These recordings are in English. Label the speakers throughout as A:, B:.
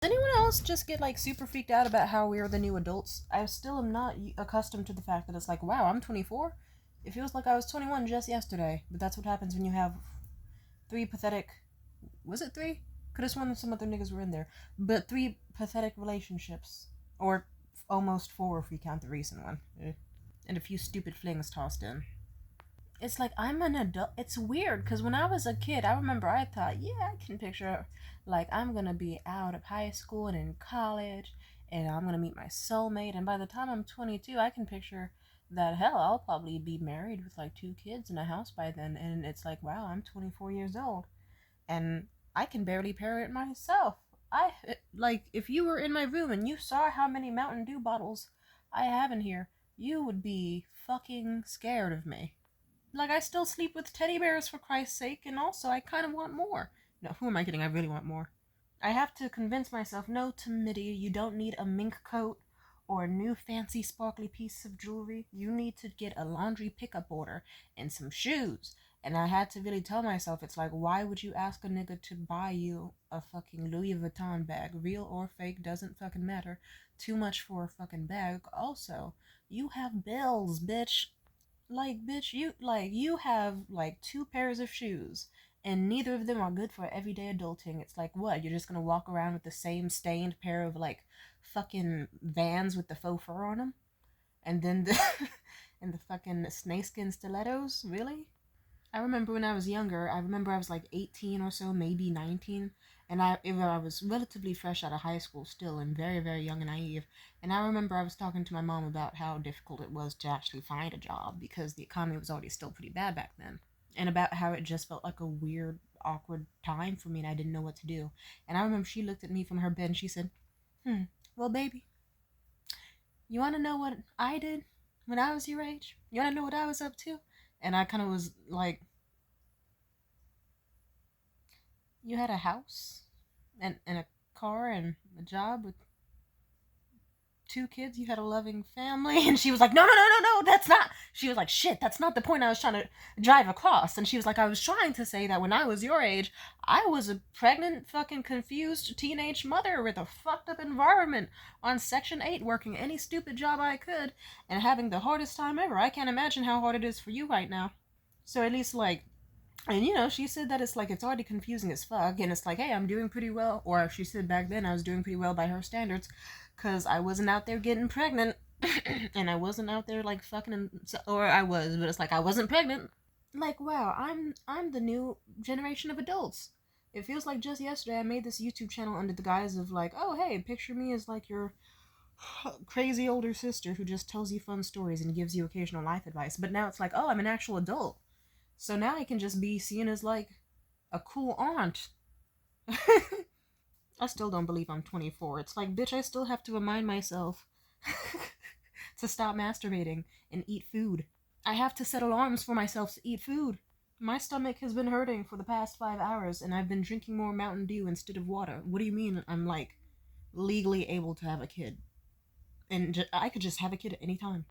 A: Does anyone else just get like super freaked out about how we are the new adults? I still am not accustomed to the fact that it's like, wow, I'm 24. It feels like I was 21 just yesterday. But that's what happens when you have three pathetic. Was it three? Could have sworn that some other niggas were in there. But three pathetic relationships. Or almost four if we count the recent one. And a few stupid flings tossed in. It's like I'm an adult. It's weird because when I was a kid, I remember I thought, yeah, I can picture like I'm gonna be out of high school and in college, and I'm gonna meet my soulmate. And by the time I'm 22, I can picture that hell, I'll probably be married with like two kids in a house by then. And it's like, wow, I'm 24 years old, and I can barely parent myself. I like if you were in my room and you saw how many Mountain Dew bottles I have in here, you would be fucking scared of me. Like, I still sleep with teddy bears for Christ's sake, and also I kind of want more. No, who am I kidding? I really want more. I have to convince myself, no, Timidity, you don't need a mink coat or a new fancy sparkly piece of jewelry. You need to get a laundry pickup order and some shoes. And I had to really tell myself, it's like, why would you ask a nigga to buy you a fucking Louis Vuitton bag? Real or fake, doesn't fucking matter. Too much for a fucking bag. Also, you have bills, bitch. Like, bitch, you have like two pairs of shoes, and neither of them are good for everyday adulting. It's like, what? You're just gonna walk around with the same stained pair of like fucking Vans with the faux fur on them, and then the and the fucking snakeskin stilettos. Really? I remember when I was younger, I remember I was like 18 or so, maybe 19, and I was relatively fresh out of high school still and very, very young and naive. And I remember I was talking to my mom about how difficult it was to actually find a job because the economy was already still pretty bad back then. And about how it just felt like a weird, awkward time for me and I didn't know what to do. And I remember she looked at me from her bed and she said, well, baby, you want to know what I did when I was your age? You want to know what I was up to? And I kind of was like, you had a house and a car and a job with two kids. You had a loving family. And she was like, no, no, no, no, no, that's not. She was like, shit, that's not the point I was trying to drive across. And she was like, I was trying to say that when I was your age, I was a pregnant, fucking confused teenage mother with a fucked up environment on Section 8 working any stupid job I could and having the hardest time ever. I can't imagine how hard it is for you right now. So at least, like, and she said that it's like it's already confusing as fuck, and it's like, hey, I'm doing pretty well. Or she said back then I was doing pretty well by her standards, cause I wasn't out there getting pregnant, and I wasn't out there like fucking, or I was, but it's like I wasn't pregnant. Like, wow, I'm the new generation of adults. It feels like just yesterday I made this YouTube channel under the guise of like, oh hey, picture me as like your crazy older sister who just tells you fun stories and gives you occasional life advice. But now it's like, oh, I'm an actual adult. So now I can just be seen as like a cool aunt. I still don't believe I'm 24. It's like, bitch, I still have to remind myself to stop masturbating and eat food. I have to set alarms for myself to eat food. My stomach has been hurting for the past 5 hours and I've been drinking more Mountain Dew instead of water. What do you mean I'm like legally able to have a kid? And I could just have a kid at any time.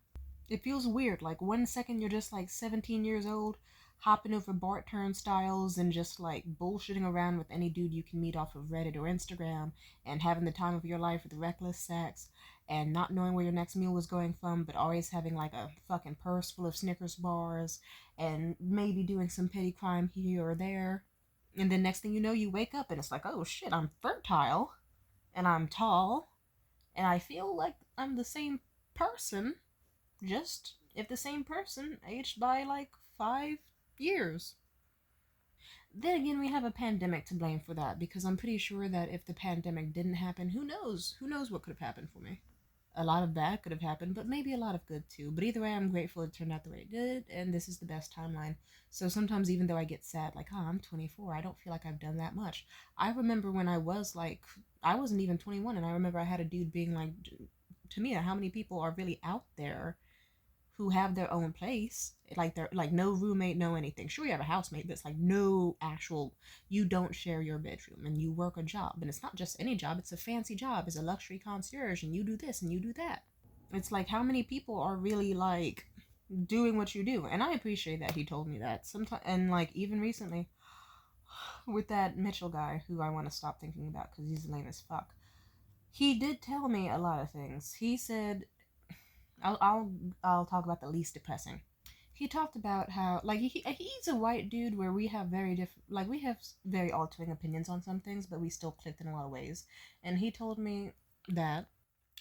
A: It feels weird. Like 1 second you're just like 17 years old, hopping over BART turnstiles and just like bullshitting around with any dude you can meet off of Reddit or Instagram and having the time of your life with reckless sex and not knowing where your next meal was going from, but always having like a fucking purse full of Snickers bars and maybe doing some petty crime here or there. And then next thing you know, you wake up and it's like, oh shit, I'm fertile and I'm tall and I feel like I'm the same person, just if the same person aged by like 5 years. Then again, we have a pandemic to blame for that because I'm pretty sure that if the pandemic didn't happen, who knows? Who knows what could have happened for me? A lot of bad could have happened, but maybe a lot of good too. But either way, I'm grateful it turned out the way it did, and this is the best timeline. So sometimes, even though I get sad, like, oh, I'm 24, I don't feel like I've done that much. I remember when I was like, I wasn't even 21, and I remember I had a dude being like, to me, how many people are really out there who have their own place, like they're like no roommate, no anything. Sure, you have a housemate, but it's like no actual, you don't share your bedroom and you work a job, and it's not just any job, it's a fancy job as a luxury concierge, and you do this and you do that. It's like, how many people are really like doing what you do? And I appreciate that he told me that sometimes. And like even recently with that Mitchell guy who I want to stop thinking about because he's lame as fuck. He did tell me a lot of things. He said, I'll talk about the least depressing. He talked about how like he's a white dude where we have very different like we have very altering opinions on some things, but we still clicked in a lot of ways. And he told me that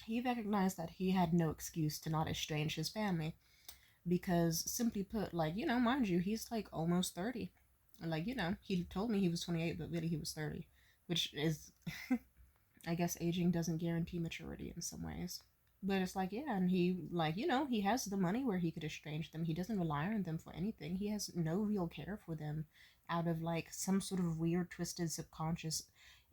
A: he recognized that he had no excuse to not estrange his family because simply put, like, mind you, he's like almost 30. Like, he told me he was 28, but really he was 30, which is I guess aging doesn't guarantee maturity in some ways. But it's like, yeah, and he, like, he has the money where he could estrange them. He doesn't rely on them for anything. He has no real care for them out of, like, some sort of weird, twisted, subconscious,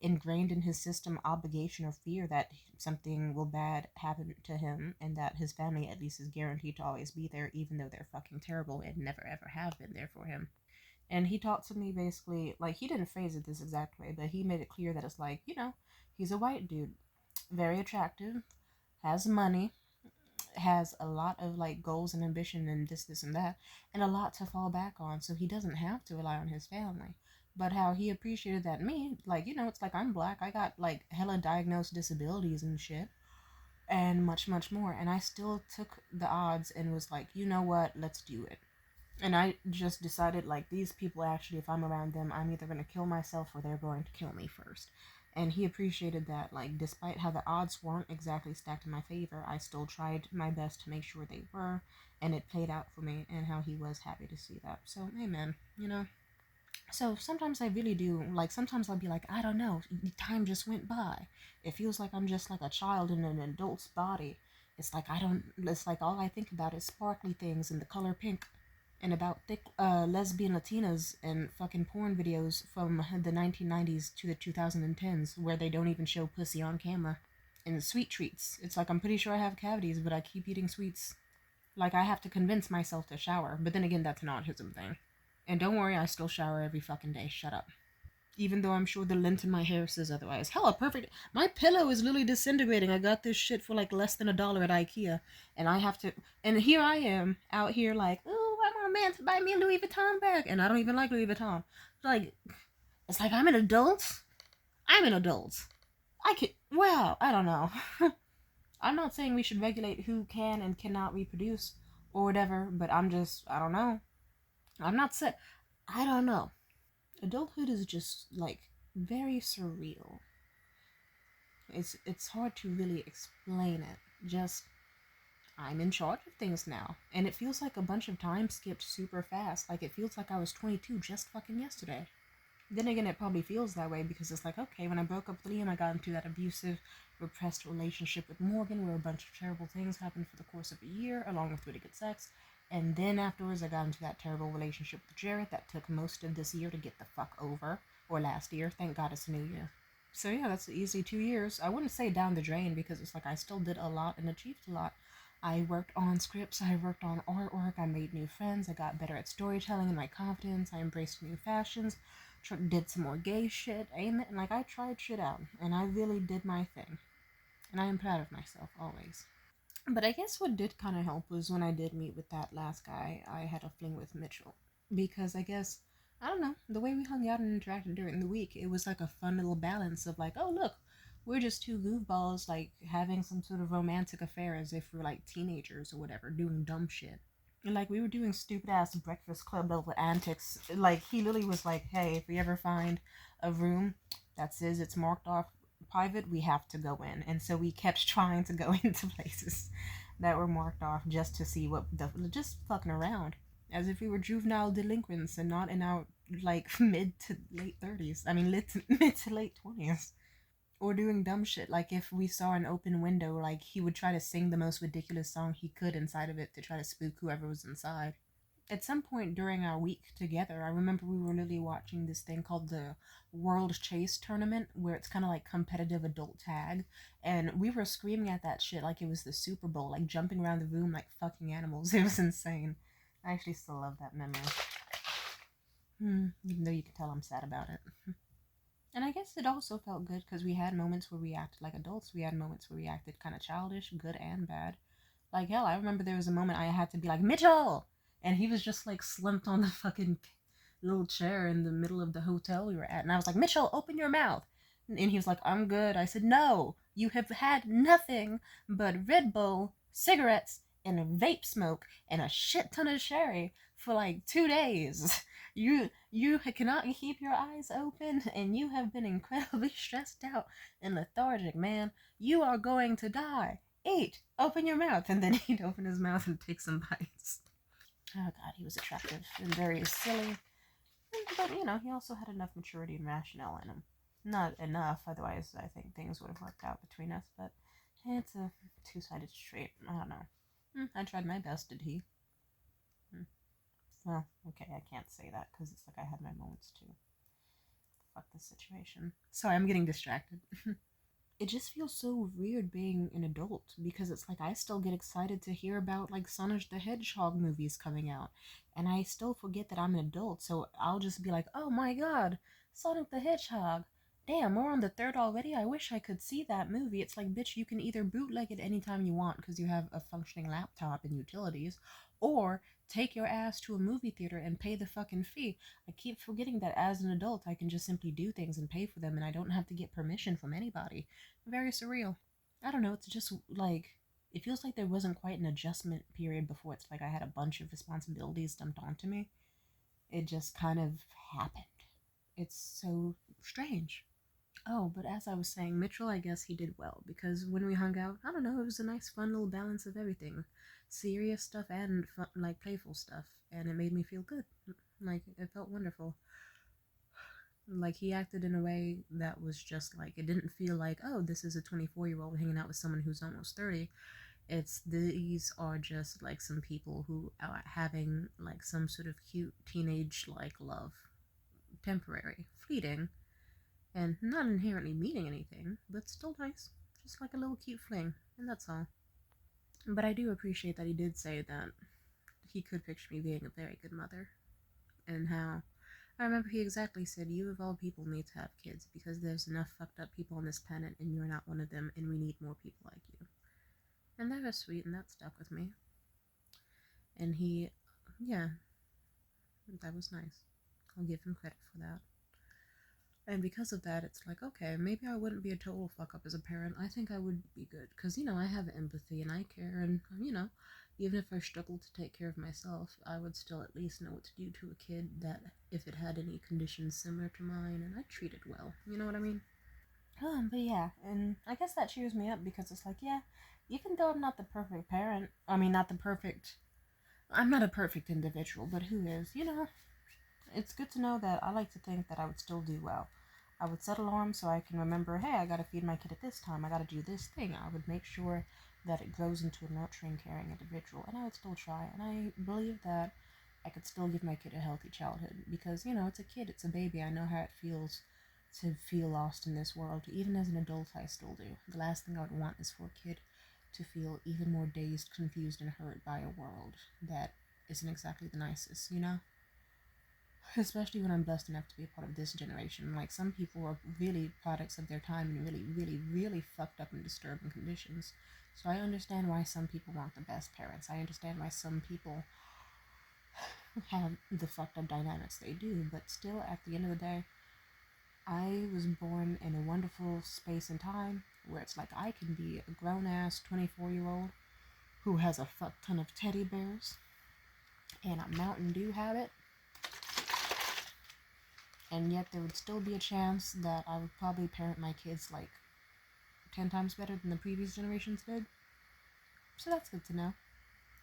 A: ingrained in his system obligation or fear that something will bad happen to him and that his family at least is guaranteed to always be there, even though they're fucking terrible and never ever have been there for him. And he talked to me basically, like, he didn't phrase it this exact way, but he made it clear that it's like, he's a white dude, very attractive, has money, has a lot of like goals and ambition and this and that, and a lot to fall back on, so he doesn't have to rely on his family. But how he appreciated that me, like, it's like I'm black, I got like hella diagnosed disabilities and shit, and much, much more, and I still took the odds and was like, you know what, let's do it. And I just decided, like, these people actually, if I'm around them, I'm either going to kill myself or they're going to kill me first. And he appreciated that, like, despite how the odds weren't exactly stacked in my favor, I still tried my best to make sure they were, and it played out for me, and how he was happy to see that. So, amen, So sometimes I really do, like, sometimes I'll be like, I don't know, time just went by. It feels like I'm just like a child in an adult's body. It's like all I think about is sparkly things and the color pink and about thick lesbian Latinas and fucking porn videos from the 1990s to the 2010s where they don't even show pussy on camera. And sweet treats. It's like I'm pretty sure I have cavities, but I keep eating sweets. Like I have to convince myself to shower, but then again, that's an autism thing. And don't worry, I still shower every fucking day. Shut up. Even though I'm sure the lint in my hair says otherwise. Hell, a perfect. My pillow is literally disintegrating. I got this shit for like less than $1 at IKEA, and I have to. And here I am out here like, oh, I want a man to buy me a Louis Vuitton bag, and I don't even like Louis Vuitton. Like, it's like I'm an adult. I'm an adult. I could. Well, I don't know. I'm not saying we should regulate who can and cannot reproduce or whatever, but I don't know. I'm not saying. I don't know. Adulthood is just like very surreal. It's hard to really explain it. Just I'm in charge of things now, and it feels like a bunch of time skipped super fast. Like it feels like I was 22 just fucking yesterday. Then again, it probably feels that way because it's like, okay, when I broke up with Liam, I got into that abusive, repressed relationship with Morgan where a bunch of terrible things happened for the course of a year, along with really good sex. And then afterwards, I got into that terrible relationship with Jared that took most of this year to get the fuck over. Or last year. Thank God it's a new year. So yeah, that's easily 2 years. I wouldn't say down the drain because it's like I still did a lot and achieved a lot. I worked on scripts, I worked on artwork, I made new friends, I got better at storytelling and my confidence, I embraced new fashions, did some more gay shit, amen. Like I tried shit out, and I really did my thing, and I am proud of myself always. But I guess what did kind of help was when I did meet with that last guy I had a fling with, Mitchell, because I guess I don't know the way we hung out and interacted during the week, it was like a fun little balance of like, oh look, we're just two goofballs like having some sort of romantic affair as if we're like teenagers or whatever, doing dumb shit. Like we were doing stupid ass Breakfast Club level antics. Like he literally was like, "Hey, if we ever find a room that says it's marked off private, we have to go in." And so we kept trying to go into places that were marked off just to see what the just fucking around, as if we were juvenile delinquents and not in our like mid to late 30s. I mean, mid to late 20s. Or doing dumb shit, like if we saw an open window, like he would try to sing the most ridiculous song he could inside of it to try to spook whoever was inside. At some point during our week together, I remember we were literally watching this thing called the World Chase Tournament, where it's kind of like competitive adult tag, and we were screaming at that shit like it was the Super Bowl, like jumping around the room like fucking animals. It was insane. I actually still love that memory. Even though you can tell I'm sad about it. And I guess it also felt good because we had moments where we acted like adults. We had moments where we acted kind of childish, good and bad. Like, hell, I remember there was a moment I had to be like, Mitchell! And he was just like slumped on the fucking little chair in the middle of the hotel we were at. And I was like, Mitchell, open your mouth. And he was like, I'm good. I said, no. You have had nothing but Red Bull, cigarettes, and vape smoke, and a shit ton of sherry for like 2 days. You cannot keep your eyes open, and you have been incredibly stressed out and lethargic, man. You are going to die. Eat. Open your mouth. And then he'd open his mouth and take some bites. Oh god, he was attractive and very silly. But, he also had enough maturity and rationale in him. Not enough, otherwise I think things would have worked out between us, but it's a two-sided street. I don't know. I tried my best, did he? Well, okay, I can't say that because it's like I had my moments too. Fuck this situation. Sorry, I'm getting distracted. It just feels so weird being an adult because it's like I still get excited to hear about like Sonic the Hedgehog movies coming out, and I still forget that I'm an adult, so I'll just be like, oh my god, Sonic the Hedgehog. Damn, we're on the third already. I wish I could see that movie. It's like, bitch, you can either bootleg it anytime you want because you have a functioning laptop and utilities, or take your ass to a movie theater and pay the fucking fee. I keep forgetting that as an adult, I can just simply do things and pay for them, and I don't have to get permission from anybody. Very surreal. I don't know, it's just like it feels like there wasn't quite an adjustment period before it's like I had a bunch of responsibilities dumped onto me. It just kind of happened. It's so strange. Oh, but as I was saying, Mitchell, I guess he did well because when we hung out, I don't know, it was a nice, fun little balance of everything, serious stuff and fun, like playful stuff, and it made me feel good. Like it felt wonderful. Like he acted in a way that was just like it didn't feel like, oh, this is a 24-year-old hanging out with someone who's almost 30. It's these are just like some people who are having like some sort of cute teenage like love, temporary, fleeting, and not inherently meaning anything, but still nice, just like a little cute fling, and that's all. But I do appreciate that he did say that he could picture me being a very good mother, and how I remember he exactly said, you of all people need to have kids because there's enough fucked up people on this planet and you're not one of them and we need more people like you. And that was sweet and that stuck with me. And he, yeah, that was nice. I'll give him credit for that. And because of that, it's like, okay, maybe I wouldn't be a total fuck up as a parent. I think I would be good because, I have empathy and I care. And, even if I struggled to take care of myself, I would still at least know what to do to a kid that if it had any conditions similar to mine and I treat it well. You know what I mean? But yeah, and I guess that cheers me up because it's like, yeah, even though I'm not the perfect parent, I mean, not the perfect, I'm not a perfect individual, but who is, it's good to know that I like to think that I would still do well. I would set alarms so I can remember, hey, I gotta feed my kid at this time, I gotta do this thing. I would make sure that it grows into a nurturing, caring individual, and I would still try. And I believe that I could still give my kid a healthy childhood because, it's a kid, it's a baby. I know how it feels to feel lost in this world. Even as an adult, I still do. The last thing I would want is for a kid to feel even more dazed, confused, and hurt by a world that isn't exactly the nicest. Especially when I'm blessed enough to be a part of this generation. Like, some people are really products of their time in really, really, really fucked up and disturbing conditions. So I understand why some people want the best parents. I understand why some people have the fucked up dynamics they do. But still, at the end of the day, I was born in a wonderful space and time where it's like I can be a grown-ass 24-year-old who has a fuck ton of teddy bears and a Mountain Dew habit, and yet there would still be a chance that I would probably parent my kids like 10 times better than the previous generations did. So that's good to know.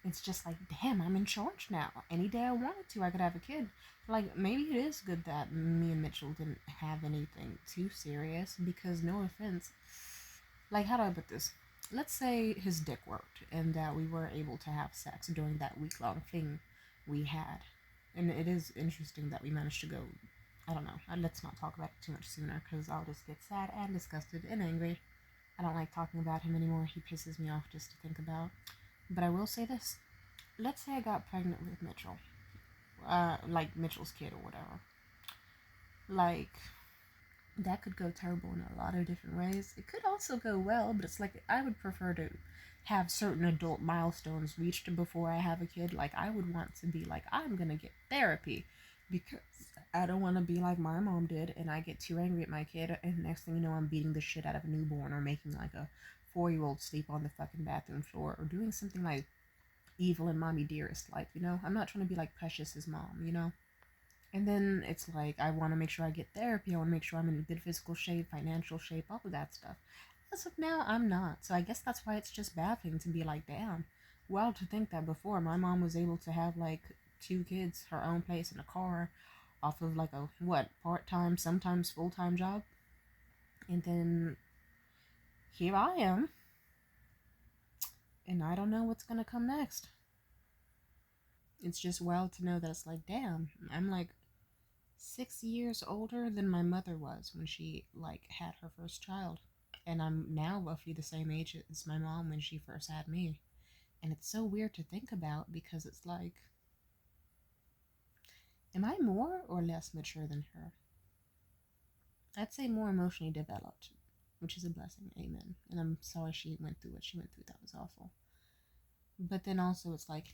A: It's just like, damn, I'm in charge now. Any day I wanted to, I could have a kid. Like, maybe it is good that me and Mitchell didn't have anything too serious, because no offense, like, how do I put this? Let's say his dick worked and that we were able to have sex during that week-long thing we had. And it is interesting that we managed to go, I don't know, let's not talk about it too much sooner, because I'll just get sad and disgusted and angry. I don't like talking about him anymore. He pisses me off just to think about. But I will say this. Let's say I got pregnant with Mitchell. Like Mitchell's kid or whatever. Like, that could go terrible in a lot of different ways. It could also go well, but it's like I would prefer to have certain adult milestones reached before I have a kid. Like, I would want to be like, I'm gonna get therapy because I don't want to be like my mom did, and I get too angry at my kid, and next thing you know, I'm beating the shit out of a newborn or making like a 4-year-old sleep on the fucking bathroom floor or doing something like evil and mommy dearest like, I'm not trying to be like Precious's mom. And then it's like I want to make sure I get therapy. I want to make sure I'm in good physical shape, financial shape, all of that stuff. As of now, I'm not. So I guess that's why it's just baffling to be like, damn. Well, to think that before my mom was able to have like 2 kids, her own place, and a car, off of like a what part-time, sometimes full-time job, and then here I am, and I don't know what's gonna come next. It's just wild to know that it's like, damn, I'm like 6 years older than my mother was when she like had her first child, and I'm now roughly the same age as my mom when she first had me. And it's so weird to think about because it's like, am I more or less mature than her? I'd say more emotionally developed, which is a blessing, amen. And I'm sorry she went through what she went through. That was awful. But then also it's like,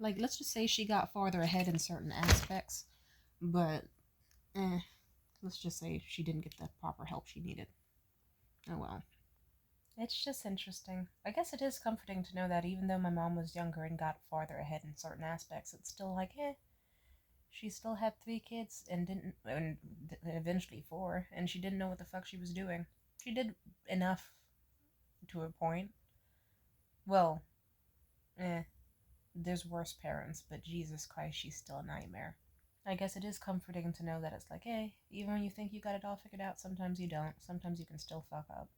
A: like let's just say she got farther ahead in certain aspects, but let's just say she didn't get the proper help she needed. Oh well. It's just interesting. I guess it is comforting to know that even though my mom was younger and got farther ahead in certain aspects, it's still like, she still had 3 kids and didn't, and eventually 4, and she didn't know what the fuck she was doing. She did enough to a point. Well, there's worse parents, but Jesus Christ, she's still a nightmare. I guess it is comforting to know that it's like, hey, even when you think you got it all figured out, sometimes you don't. Sometimes you can still fuck up.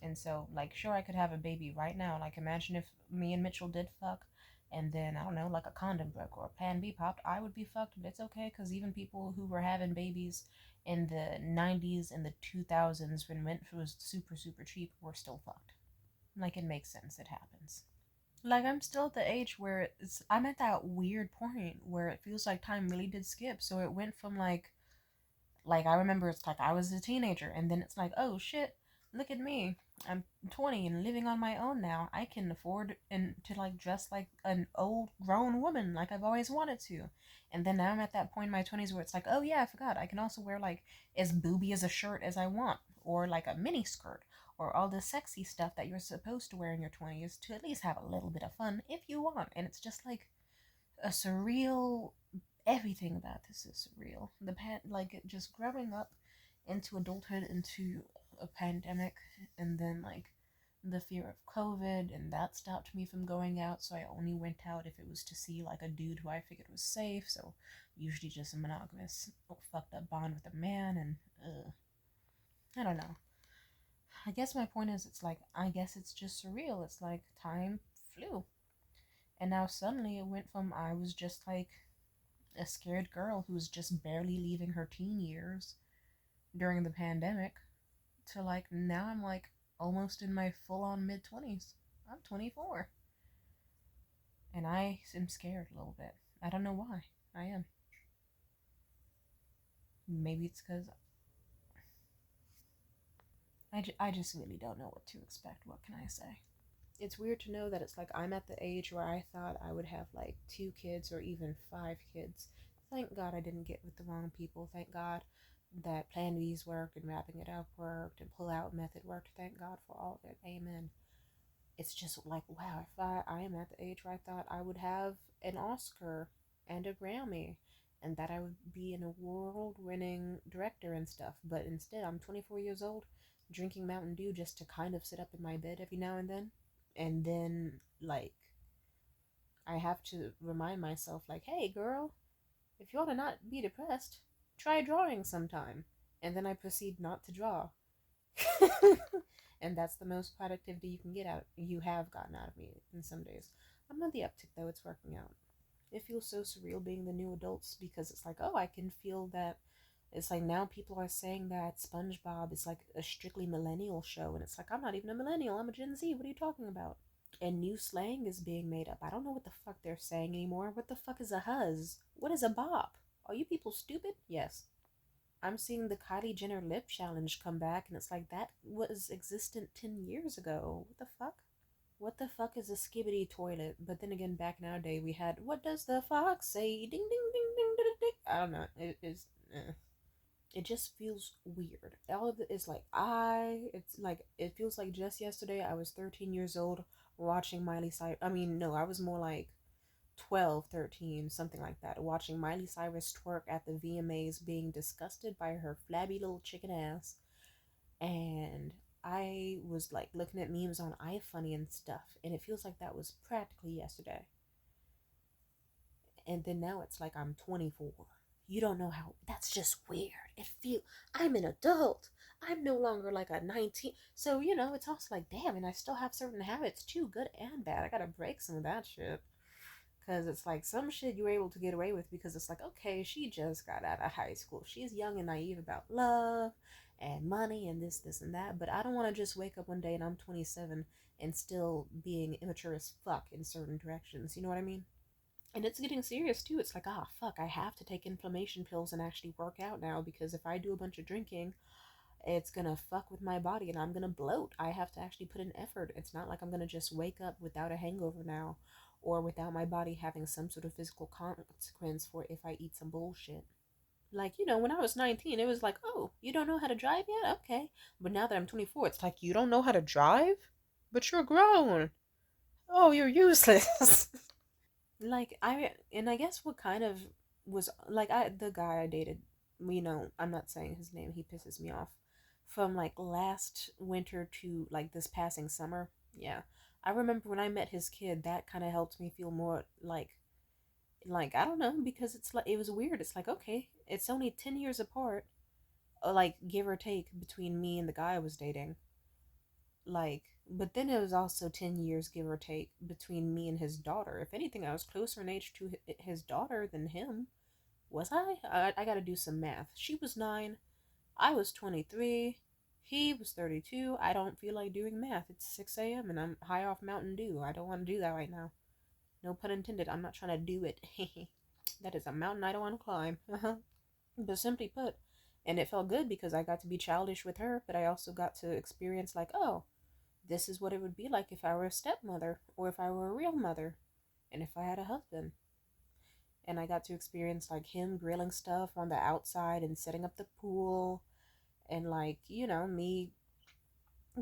A: And so, like, sure, I could have a baby right now. Like, imagine if me and Mitchell did fuck, and then, I don't know, like a condom broke or a plan B popped, I would be fucked, but it's okay, because even people who were having babies in the 90s and the 2000s when rent was super, super cheap were still fucked. Like, it makes sense. It happens. Like, I'm still at the age where I'm at that weird point where it feels like time really did skip. So it went from like I remember it's like I was a teenager, and then it's like, oh shit, look at me, I'm 20 and living on my own now. I can afford and to like dress like an old grown woman like I've always wanted to. And then now I'm at that point in my 20s where it's like, oh yeah, I forgot, I can also wear like as booby as a shirt as I want, or like a mini skirt, or all the sexy stuff that you're supposed to wear in your 20s to at least have a little bit of fun if you want. And it's just like a surreal, everything about this is surreal. Like just growing up into adulthood, into a pandemic, and then like the fear of COVID, and that stopped me from going out. So I only went out if it was to see like a dude who I figured was safe. So usually just a monogamous, fucked up bond with a man, and I don't know. I guess my point is, it's like I guess it's just surreal. It's like time flew, and now suddenly it went from I was just like a scared girl who was just barely leaving her teen years during the pandemic to like now I'm like almost in my full on mid 20s. I'm 24. And I am scared a little bit. I don't know why. I am. Maybe it's because I just really don't know what to expect. What can I say? It's weird to know that it's like I'm at the age where I thought I would have like 2 kids or even 5 kids. Thank God I didn't get with the wrong people. Thank God that Plan B's worked and wrapping it up worked and pull out method worked. Thank God for all of it. Amen. It's just like, wow, if I am at the age where I thought I would have an Oscar and a Grammy and that I would be an award winning director and stuff. But instead, I'm 24 years old drinking Mountain Dew just to kind of sit up in my bed every now and then. And then, like, I have to remind myself, like, hey, girl, if you want to not be depressed, try drawing sometime. And then I proceed not to draw. And that's the most productivity you have gotten out of me in some days. I'm on the uptick though, it's working out. It feels so surreal being the new adults because it's like, oh, I can feel that. It's like now people are saying that SpongeBob is like a strictly millennial show, and it's like, I'm not even a millennial, I'm a Gen Z, what are you talking about? And new slang is being made up. I don't know what the fuck they're saying anymore. What the fuck is a huzz? What is a bop? Are you people stupid? Yes. I'm seeing the Kylie Jenner lip challenge come back, and it's like that was existent 10 years ago. What the fuck? What the fuck is a skibbity toilet? But then again, back nowadays we had, what does the fox say? Ding ding ding ding ding ding. I don't know. It is. It just feels weird. All of it is like it's like it feels like just yesterday I was 13 years old watching Miley Cyrus. I mean, no, I was more like 12, 13, something like that, watching Miley Cyrus twerk at the VMAs, being disgusted by her flabby little chicken ass. And I was like looking at memes on iFunny and stuff, and it feels like that was practically yesterday. And then now it's like I'm 24. You don't know how. That's just weird. It feel I'm an adult. I'm no longer like a 19. So it's also like, damn, and I still have certain habits too, good and bad. I gotta break some of that shit. Cause it's like some shit you were able to get away with because it's like, okay, she just got out of high school. She's young and naive about love and money and this, and that. But I don't want to just wake up one day and I'm 27 and still being immature as fuck in certain directions. You know what I mean? And it's getting serious too. It's like, ah, fuck, I have to take inflammation pills and actually work out now because if I do a bunch of drinking, it's gonna fuck with my body and I'm gonna bloat. I have to actually put in effort. It's not like I'm gonna just wake up without a hangover now or without my body having some sort of physical consequence for if I eat some bullshit. Like, when I was 19, it was like, oh, you don't know how to drive yet? Okay. But now that I'm 24, it's like, you don't know how to drive? But you're grown. Oh, you're useless. I guess what kind of was like the guy I dated, I'm not saying his name, he pisses me off. From like last winter to like this passing summer. Yeah. I remember when I met his kid, that kind of helped me feel more like I don't know, because it's like it was weird. It's like, okay, it's only 10 years apart, like give or take between me and the guy I was dating. Like, but then it was also 10 years, give or take, between me and his daughter. If anything, I was closer in age to his daughter than him. Was I? I gotta do some math. She was 9, I was 23, he was 32. I don't feel like doing math. It's 6 a.m. and I'm high off Mountain Dew. I don't want to do that right now. No pun intended. I'm not trying to do it. That is a mountain I don't want to climb. But simply put, and it felt good because I got to be childish with her, but I also got to experience, like, oh, this is what it would be like if I were a stepmother, or if I were a real mother, and if I had a husband. And I got to experience like him grilling stuff on the outside and setting up the pool, and like, me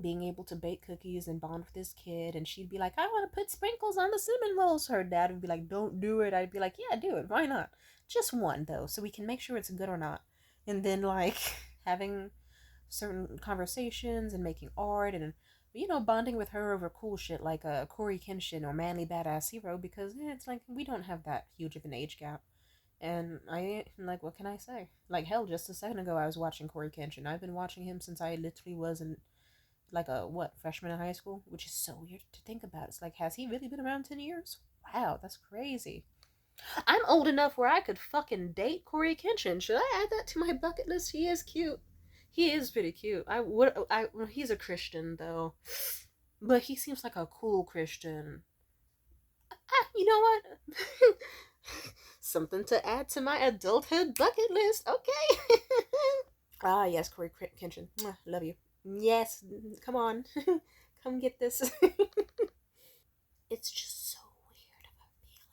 A: being able to bake cookies and bond with this kid. And she'd be like, I want to put sprinkles on the cinnamon rolls. Her dad would be like, don't do it. I'd be like, yeah, do it. Why not? Just one, though, so we can make sure it's good or not. And then, like, having certain conversations and making art and bonding with her over cool shit like Corey Kenshin or Manly Badass Hero, because it's like we don't have that huge of an age gap. And I like, what can I say? Like, hell, just a second ago I was watching Corey Kenshin. I've been watching him since I literally was in like a what freshman in high school, which is so weird to think about. It's like, has he really been around 10 years? Wow, that's crazy. I'm old enough where I could fucking date Corey Kenshin. Should I add that to my bucket list? He is cute. He is pretty cute. I would. He's a Christian though, but he seems like a cool Christian. You know what? Something to add to my adulthood bucket list. Okay. Ah, yes, Corey Kenshin. Love you. Yes, come on, come get this. It's just so weird of a feeling.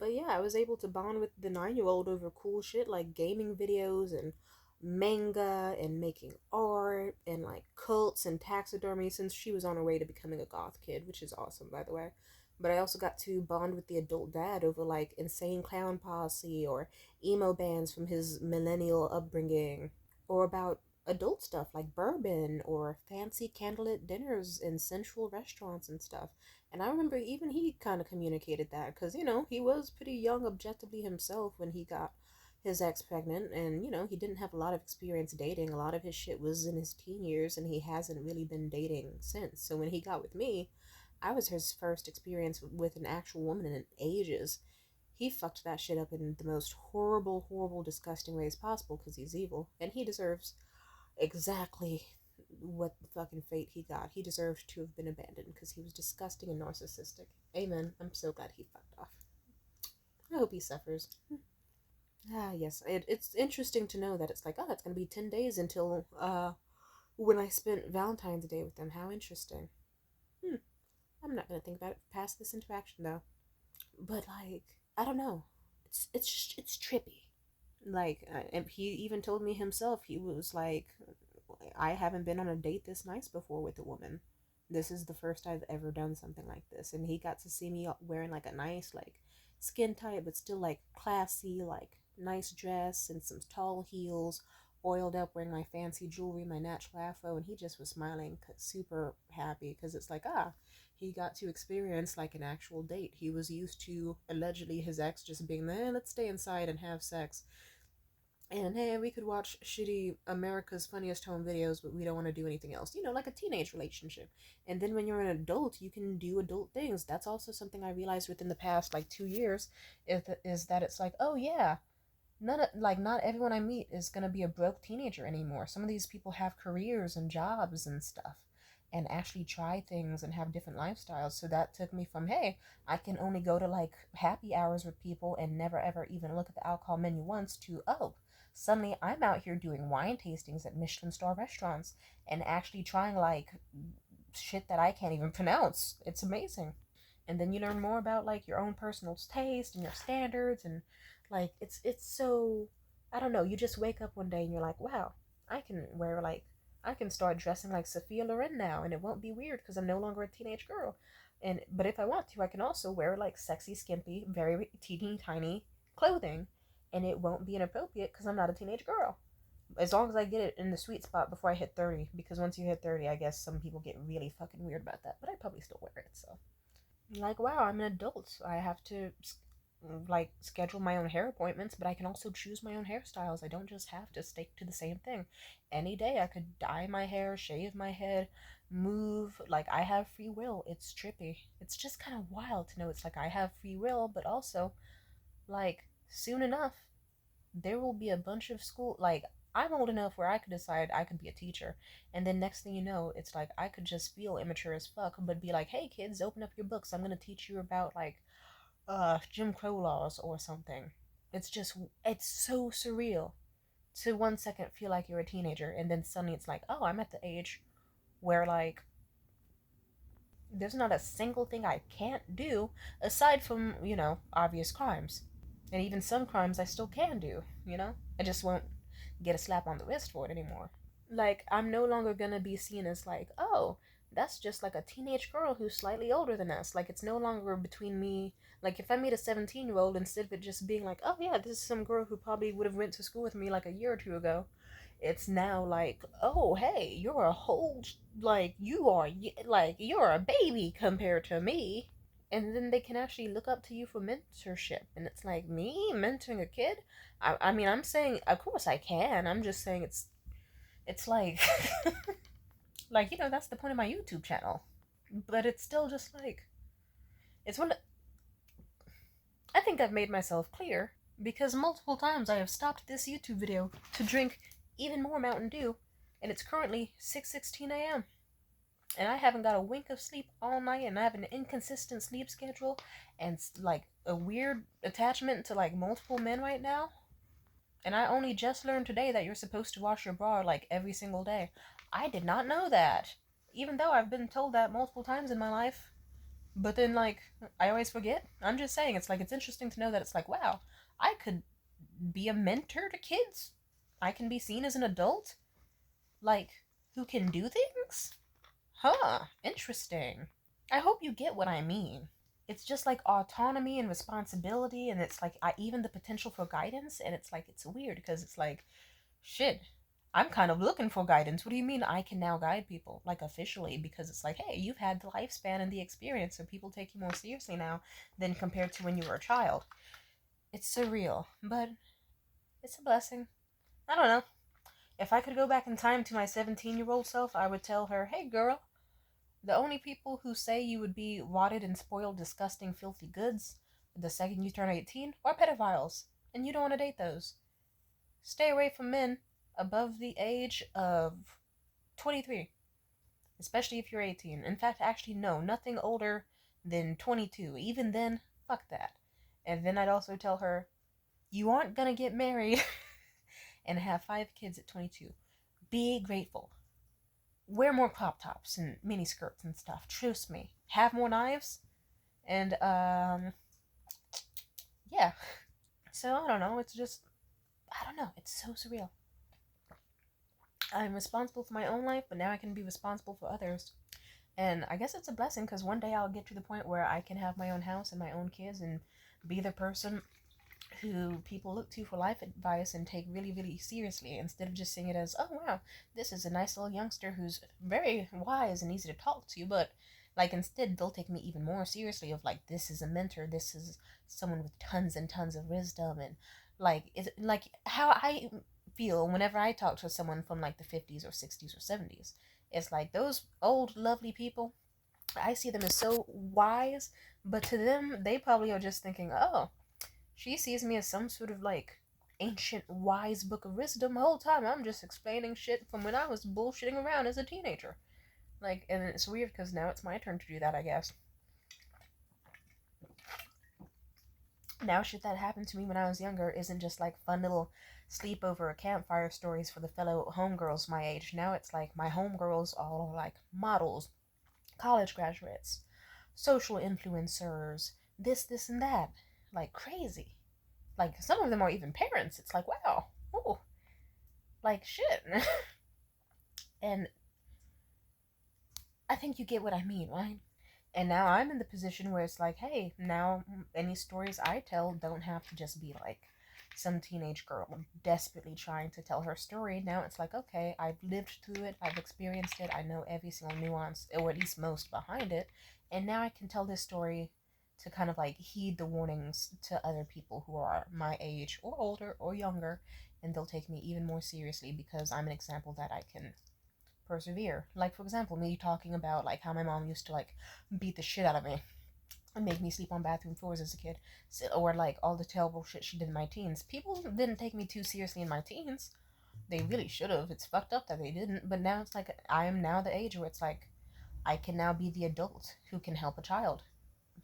A: But yeah, I was able to bond with the 9-year-old over cool shit like gaming videos and manga and making art and like cults and taxidermy, since she was on her way to becoming a goth kid, which is awesome, by the way. But I also got to bond with the adult dad over like Insane Clown Posse or emo bands from his millennial upbringing, or about adult stuff like bourbon or fancy candlelit dinners in sensual restaurants and stuff. And I remember even he kind of communicated that because, he was pretty young objectively himself when he got his ex pregnant. And, he didn't have a lot of experience dating. A lot of his shit was in his teen years, and he hasn't really been dating since. So when he got with me, I was his first experience with an actual woman in ages. He fucked that shit up in the most horrible, horrible, disgusting ways possible because he's evil. And he deserves exactly what the fucking fate he got. He deserved to have been abandoned because he was disgusting and narcissistic. Amen. I'm so glad he fucked off. I hope he suffers. Ah, yes. It's interesting to know that it's like, oh, it's gonna be 10 days until when I spent Valentine's Day with them. How interesting. Hmm. I'm not gonna think about it past this interaction though. But like, I don't know. It's trippy. Like, and he even told me himself, he was like, I haven't been on a date this nice before with a woman. This is the first I've ever done something like this. And he got to see me wearing like a nice, like, skin tight, but still like classy, like nice dress and some tall heels, oiled up, wearing my fancy jewelry, my natural afro. And he just was smiling, super happy because it's like, he got to experience like an actual date. He was used to allegedly his ex just being there, let's stay inside and have sex. And hey, we could watch shitty America's Funniest Home Videos, but we don't want to do anything else. Like a teenage relationship. And then when you're an adult, you can do adult things. That's also something I realized within the past like 2 years, is that it's like, oh yeah, not everyone I meet is gonna be a broke teenager anymore. Some of these people have careers and jobs and stuff, and actually try things and have different lifestyles. So that took me from, hey, I can only go to like happy hours with people and never ever even look at the alcohol menu once, to, oh, suddenly I'm out here doing wine tastings at Michelin star restaurants and actually trying like shit that I can't even pronounce. It's amazing. And then you learn more about like your own personal taste and your standards, and like it's so, I don't know, you just wake up one day and you're like, wow, I can wear like, I can start dressing like Sophia Loren now, and it won't be weird because I'm no longer a teenage girl. And but if I want to, I can also wear like sexy, skimpy, very teeny tiny clothing, and it won't be inappropriate because I'm not a teenage girl. As long as I get it in the sweet spot before I hit 30, because once you hit 30, I guess some people get really fucking weird about that, but I probably still wear it. So like, wow, I'm an adult. I have to like schedule my own hair appointments, but I can also choose my own hairstyles. I don't just have to stick to the same thing. Any day I could dye my hair, shave my head, move. Like, I have free will. It's trippy. It's just kind of wild to know it's like I have free will, but also like soon enough there will be a bunch of school, like, I'm old enough where I could decide I could be a teacher, and then next thing you know, it's like I could just feel immature as fuck, but be like, hey kids, open up your books, I'm gonna teach you about like Jim Crow laws or something. It's just, it's so surreal to 1 second feel like you're a teenager, and then suddenly it's like, oh, I'm at the age where like there's not a single thing I can't do aside from, obvious crimes. And even some crimes I still can do. I just won't get a slap on the wrist for it anymore. Like, I'm no longer gonna be seen as like, oh, that's just like a teenage girl who's slightly older than us. Like, it's no longer between me. Like, if I meet a 17-year-old, instead of it just being like, oh yeah, this is some girl who probably would have went to school with me like a year or two ago, it's now like, oh hey, you're a whole, like, you're a baby compared to me. And then they can actually look up to you for mentorship, and it's like, me mentoring a kid? I mean, I'm saying of course I can, I'm just saying it's like like, that's the point of my YouTube channel. But it's still just like, it's one, I think I've made myself clear, because multiple times I have stopped this YouTube video to drink even more Mountain Dew, and it's currently 6:16 a.m. and I haven't got a wink of sleep all night, and I have an inconsistent sleep schedule, and like a weird attachment to like multiple men right now. And I only just learned today that you're supposed to wash your bra like every single day. I did not know that, even though I've been told that multiple times in my life. But then, like, I always forget. I'm just saying, it's like, it's interesting to know that it's like, wow, I could be a mentor to kids. I can be seen as an adult, like, who can do things? Huh, interesting. I hope you get what I mean. It's just like autonomy and responsibility, and it's like, even the potential for guidance, and it's like, it's weird because it's like, shit, I'm kind of looking for guidance. What do you mean I can now guide people, like, officially? Because it's like, hey, you've had the lifespan and the experience, so people take you more seriously now than compared to when you were a child. It's surreal, but it's a blessing. I don't know. If I could go back in time to my 17-year-old self, I would tell her, hey girl, the only people who say you would be rotted and spoiled, disgusting, filthy goods the second you turn 18 are pedophiles, and you don't want to date those. Stay away from men above the age of 23, especially if you're 18. In fact, actually, no, nothing older than 22. Even then, fuck that. And then I'd also tell her, you aren't gonna get married and have 5 kids at 22. Be grateful. Wear more crop tops and mini skirts and stuff. Trust me. Have more knives. And, yeah. So, I don't know. It's just, I don't know, it's so surreal. I'm responsible for my own life, but now I can be responsible for others. And I guess it's a blessing because one day I'll get to the point where I can have my own house and my own kids and be the person who people look to for life advice and take really, really seriously instead of just seeing it as, oh wow, this is a nice little youngster who's very wise and easy to talk to. But like instead, they'll take me even more seriously of like, this is a mentor, this is someone with tons and tons of wisdom. And like, is like how I feel whenever I talk to someone from like the 50s or 60s or 70s. It's like those old, lovely people, I see them as so wise, but to them, they probably are just thinking, oh, she sees me as some sort of like ancient wise book of wisdom. The whole time I'm just explaining shit from when I was bullshitting around as a teenager. Like, and it's weird because now it's my turn to do that, I guess. Now, shit that happened to me when I was younger isn't just like fun little sleepover or campfire stories for the fellow homegirls my age. Now it's like my homegirls all are like models, college graduates, social influencers, this, and that. Like, crazy. Like, some of them are even parents. It's like, wow. Ooh. Like, shit. And I think you get what I mean, right? And now I'm in the position where it's like, hey, now any stories I tell don't have to just be like some teenage girl desperately trying to tell her story. Now it's like, okay, I've lived through it, I've experienced it, I know every single nuance, or at least most behind it, and now I can tell this story to kind of like heed the warnings to other people who are my age or older or younger, and they'll take me even more seriously because I'm an example that I can persevere. Like, for example, me talking about like how my mom used to like beat the shit out of me and make me sleep on bathroom floors as a kid, so, or like all the terrible shit she did in my teens. People didn't take me too seriously in my teens. They really should have. It's fucked up that they didn't. But now it's like I am now the age where it's like I can now be the adult who can help a child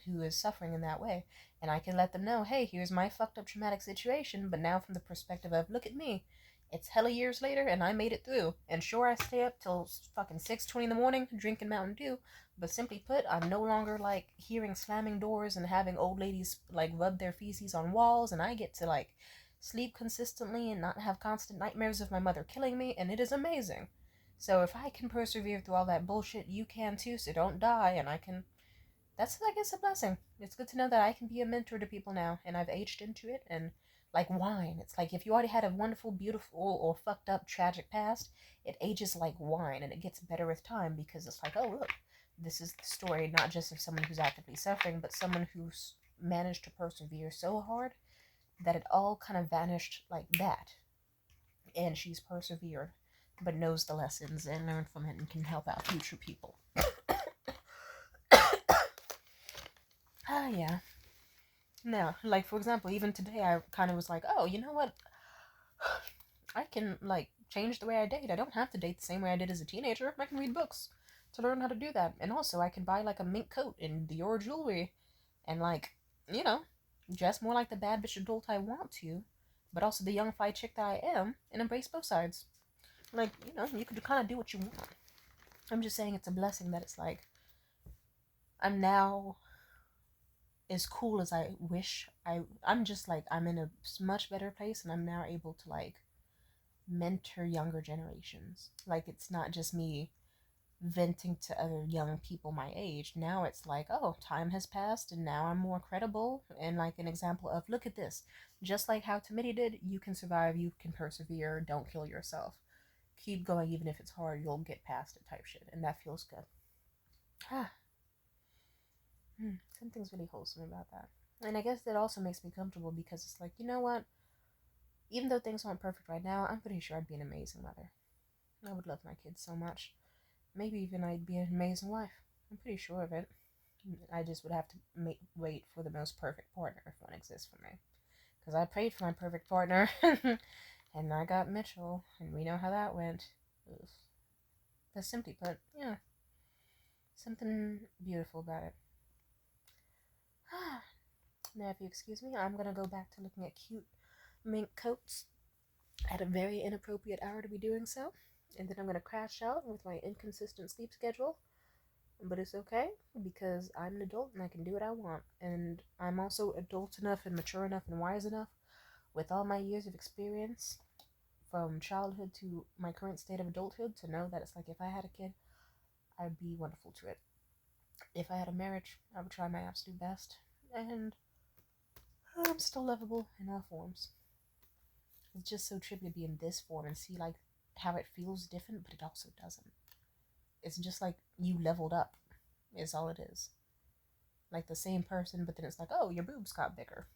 A: who is suffering in that way. And I can let them know, hey, here's my fucked up traumatic situation, but now from the perspective of, look at me. It's hella years later and I made it through. And sure, I stay up till fucking 6:20 in the morning drinking Mountain Dew, but simply put, I'm no longer like hearing slamming doors and having old ladies like rub their feces on walls, and I get to like sleep consistently and not have constant nightmares of my mother killing me, and it is amazing. So if I can persevere through all that bullshit, you can too, so don't die, and I can, that's, I guess, a blessing. It's good to know that I can be a mentor to people now, and I've aged into it. And like wine, it's like if you already had a wonderful, beautiful, or fucked up, tragic past, it ages like wine, and it gets better with time because it's like, oh look, this is the story not just of someone who's actively suffering, but someone who's managed to persevere so hard that it all kind of vanished like that, and she's persevered, but knows the lessons and learned from it and can help out future people. Ah, yeah. Now, like for example, even today, I kind of was like, oh, you know what? I can like change the way I date. I don't have to date the same way I did as a teenager. I can read books to learn how to do that, and also I can buy like a mink coat and Dior jewelry, and like, you know, dress more like the bad bitch adult I want to, but also the young fly chick that I am, and embrace both sides. Like, you know, you could kind of do what you want. I'm just saying it's a blessing that it's like I'm now as cool as I wish I'm just like I'm in a much better place, and I'm now able to like mentor younger generations. Like it's not just me venting to other young people my age. Now it's like, oh, time has passed and now I'm more credible and like an example of, look at this. Just like how Timothy did, you can survive, you can persevere, don't kill yourself. Keep going even if it's hard, you'll get past it type shit. And that feels good. Ah, something's really wholesome about that. And I guess that also makes me comfortable because it's like, you know what? Even though things aren't perfect right now, I'm pretty sure I'd be an amazing mother. I would love my kids so much. Maybe even I'd be an amazing wife. I'm pretty sure of it. I just would have to wait for the most perfect partner if one exists for me. Because I prayed for my perfect partner, and I got Mitchell, and we know how that went. Oof. But simply put, yeah, something beautiful about it. Now, if you excuse me, I'm gonna go back to looking at cute mink coats at a very inappropriate hour to be doing so, and then I'm gonna crash out with my inconsistent sleep schedule. But it's okay because I'm an adult and I can do what I want, and I'm also adult enough and mature enough and wise enough with all my years of experience from childhood to my current state of adulthood, to know that it's like if I had a kid, I'd be wonderful to it. If I had a marriage, I would try my absolute best. And I'm still lovable in all forms. It's just so trippy to be in this form and see like how it feels different, but it also doesn't. It's just like you leveled up, is all it is. Like the same person, but then it's like, oh, your boobs got bigger.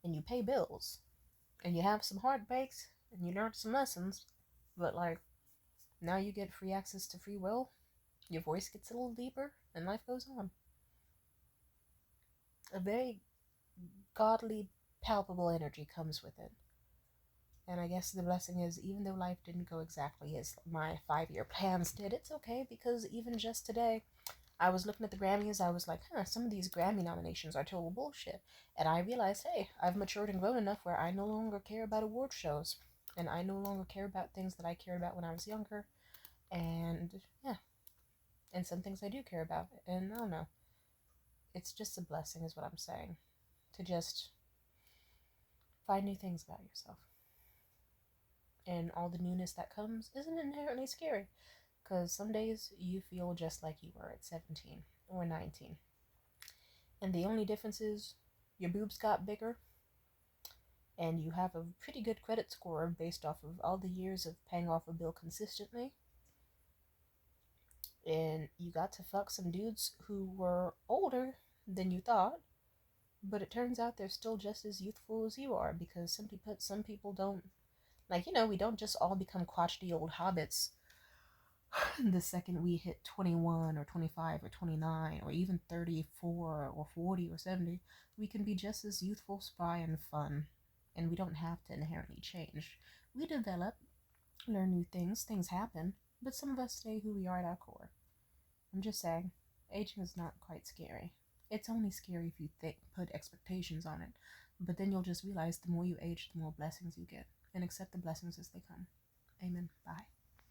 A: And you pay bills. And you have some heartbreaks. And you learn some lessons. But like, now you get free access to free will. Your voice gets a little deeper. And life goes on. A very godly, palpable energy comes with it. And I guess the blessing is, even though life didn't go exactly as my 5 year plans did, it's okay, because even just today, I was looking at the Grammys, I was like, some of these Grammy nominations are total bullshit. And I realized, hey, I've matured and grown enough where I no longer care about award shows. And I no longer care about things that I cared about when I was younger. And yeah, and some things I do care about. And I don't know. It's just a blessing, is what I'm saying. To just find new things about yourself. And all the newness that comes isn't inherently scary. Because some days you feel just like you were at 17 or 19. And the only difference is your boobs got bigger and you have a pretty good credit score based off of all the years of paying off a bill consistently. And you got to fuck some dudes who were older than you thought, but it turns out they're still just as youthful as you are, because some people don't, like, we don't just all become crotchety old hobbits the second we hit 21 or 25 or 29 or even 34 or 40 or 70. We can be just as youthful, spry, and fun. And we don't have to inherently change. We develop, learn new things happen, but some of us stay who we are at our core. I'm just saying, aging is not quite scary. It's only scary if you put expectations on it. But then you'll just realize the more you age, the more blessings you get. And accept the blessings as they come. Amen. Bye.